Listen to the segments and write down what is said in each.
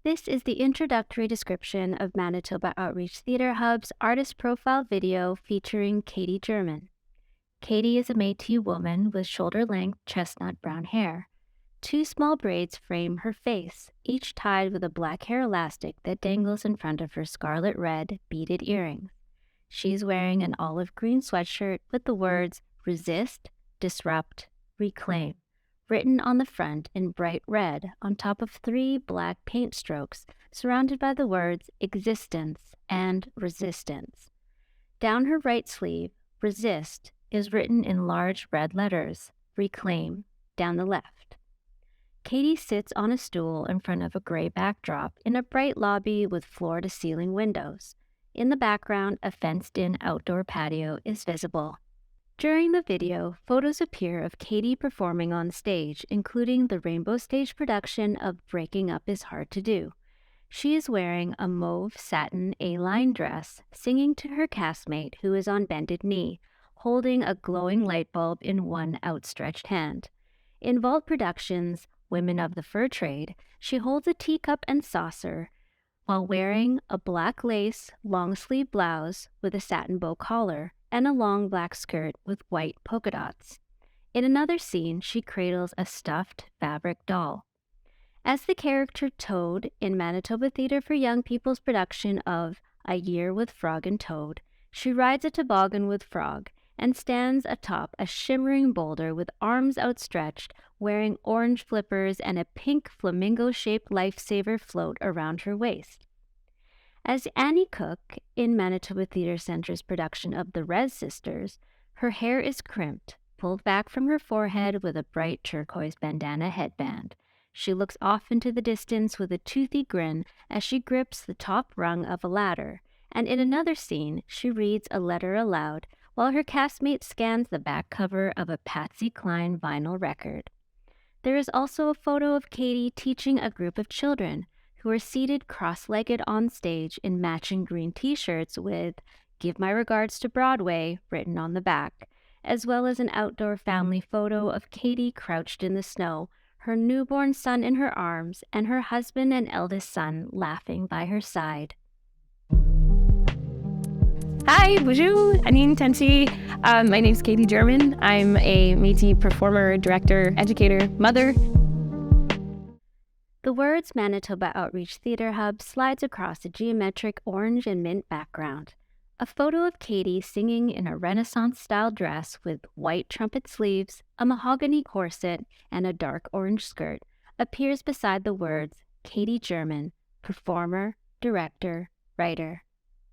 This is the introductory description of Manitoba Outreach Theatre Hub's artist profile video featuring Katie German. Katie is a Métis woman with shoulder-length chestnut brown hair. Two small braids frame her face, each tied with a black hair elastic that dangles in front of her scarlet-red beaded earrings. She's wearing an olive green sweatshirt with the words "Resist, Disrupt, Reclaim" written on the front in bright red on top of 3 black paint strokes surrounded by the words "Existence" and "Resistance." Down her right sleeve, "Resist" is written in large red letters, "Reclaim" down the left. Katie sits on a stool in front of a gray backdrop in a bright lobby with floor-to-ceiling windows. In the background, a fenced-in outdoor patio is visible. During the video, photos appear of Katie performing on stage, including the Rainbow Stage production of Breaking Up Is Hard to Do. She is wearing a mauve satin A-line dress, singing to her castmate who is on bended knee, holding a glowing light bulb in one outstretched hand. In Vault Productions' Women of the Fur Trade, she holds a teacup and saucer while wearing a black lace long-sleeve blouse with a satin bow collar and a long black skirt with white polka dots. In another scene, she cradles a stuffed fabric doll. As the character Toad in Manitoba Theatre for Young People's production of A Year with Frog and Toad, she rides a toboggan with Frog and stands atop a shimmering boulder with arms outstretched, wearing orange flippers and a pink flamingo-shaped lifesaver float around her waist. As Annie Cook in Manitoba Theatre Centre's production of The Rez Sisters, her hair is crimped, pulled back from her forehead with a bright turquoise bandana headband. She looks off into the distance with a toothy grin as she grips the top rung of a ladder, and in another scene, she reads a letter aloud while her castmate scans the back cover of a Patsy Cline vinyl record. There is also a photo of Katie teaching a group of children who are seated cross-legged on stage in matching green t-shirts with "Give My Regards to Broadway" written on the back, as well as an outdoor family photo of Katie crouched in the snow, her newborn son in her arms, and her husband and eldest son laughing by her side. Hi, bonjour, Anine Tenchi. My name's Katie German. I'm a Métis performer, director, educator, mother. The words Manitoba Outreach Theatre Hub slides across a geometric orange and mint background. A photo of Katie singing in a Renaissance-style dress with white trumpet sleeves, a mahogany corset, and a dark orange skirt appears beside the words Katie German, performer, director, writer.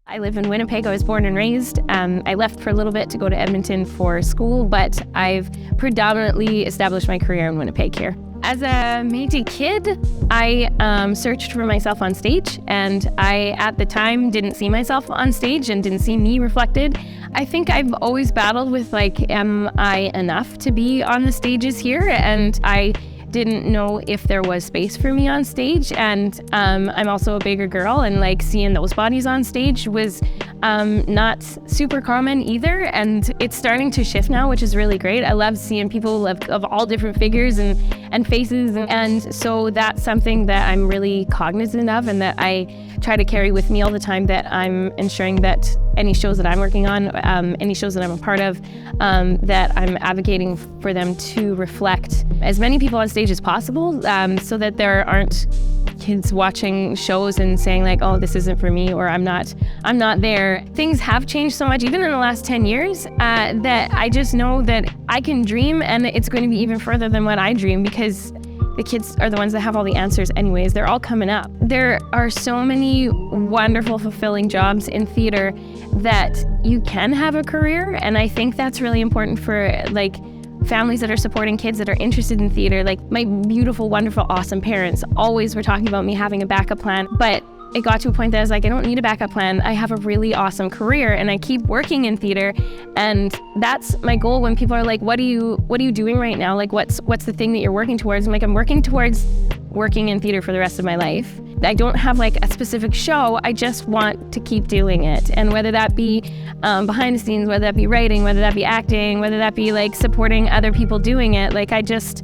I live in Winnipeg. I was born and raised. I left for a little bit to go to Edmonton for school, but I've predominantly established my career in Winnipeg here. As a Métis kid, I searched for myself on stage, and I, at the time, didn't see myself on stage and didn't see me reflected. I think I've always battled with, am I enough to be on the stages here? And I didn't know if there was space for me on stage, and I'm also a bigger girl, and seeing those bodies on stage was not super common either, and it's starting to shift now, which is really great. I love seeing people of all different figures and faces, and so that's something that I'm really cognizant of and that I try to carry with me all the time, that I'm ensuring that any shows that I'm working on, any shows that I'm a part of, that I'm advocating for them to reflect as many people on stage as possible, so that there aren't kids watching shows and saying oh, this isn't for me, or I'm not there. Things have changed so much, even in the last 10 years, that I just know that I can dream, and it's going to be even further than what I dream, because the kids are the ones that have all the answers anyways. They're all coming up. There are so many wonderful, fulfilling jobs in theater that you can have a career, and I think that's really important for families that are supporting kids that are interested in theater. My beautiful, wonderful, awesome parents always were talking about me having a backup plan, but it got to a point that I was I don't need a backup plan. I have a really awesome career, and I keep working in theater, and that's my goal. When people are what are you doing right now? What's the thing that you're working towards? I'm working towards working in theater for the rest of my life. I don't have a specific show. I just want to keep doing it, and whether that be behind the scenes, whether that be writing, whether that be acting, whether that be supporting other people doing it, I just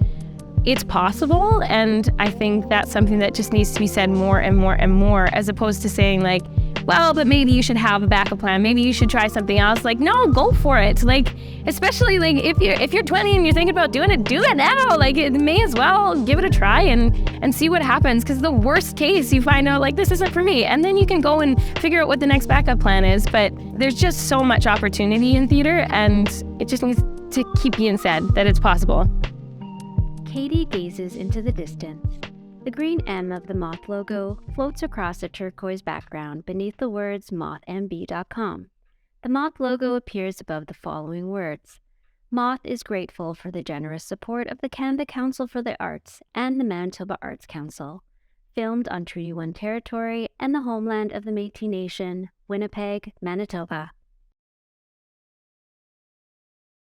it's possible, and I think that's something that just needs to be said more and more and more, as opposed to saying like, well, but maybe you should have a backup plan, maybe you should try something else. Like, no, go for it. Like, especially like if you're 20 and you're thinking about doing it, do it now. Like, it may as well give it a try and see what happens, because the worst case you find out like, this isn't for me, and then you can go and figure out what the next backup plan is. But there's just so much opportunity in theater, and it just needs to keep being said that it's possible. Katie gazes into the distance. The green M of the Moth logo floats across a turquoise background beneath the words mothmb.com. The Moth logo appears above the following words. Moth is grateful for the generous support of the Canada Council for the Arts and the Manitoba Arts Council. Filmed on Treaty 1 territory and the homeland of the Métis Nation, Winnipeg, Manitoba.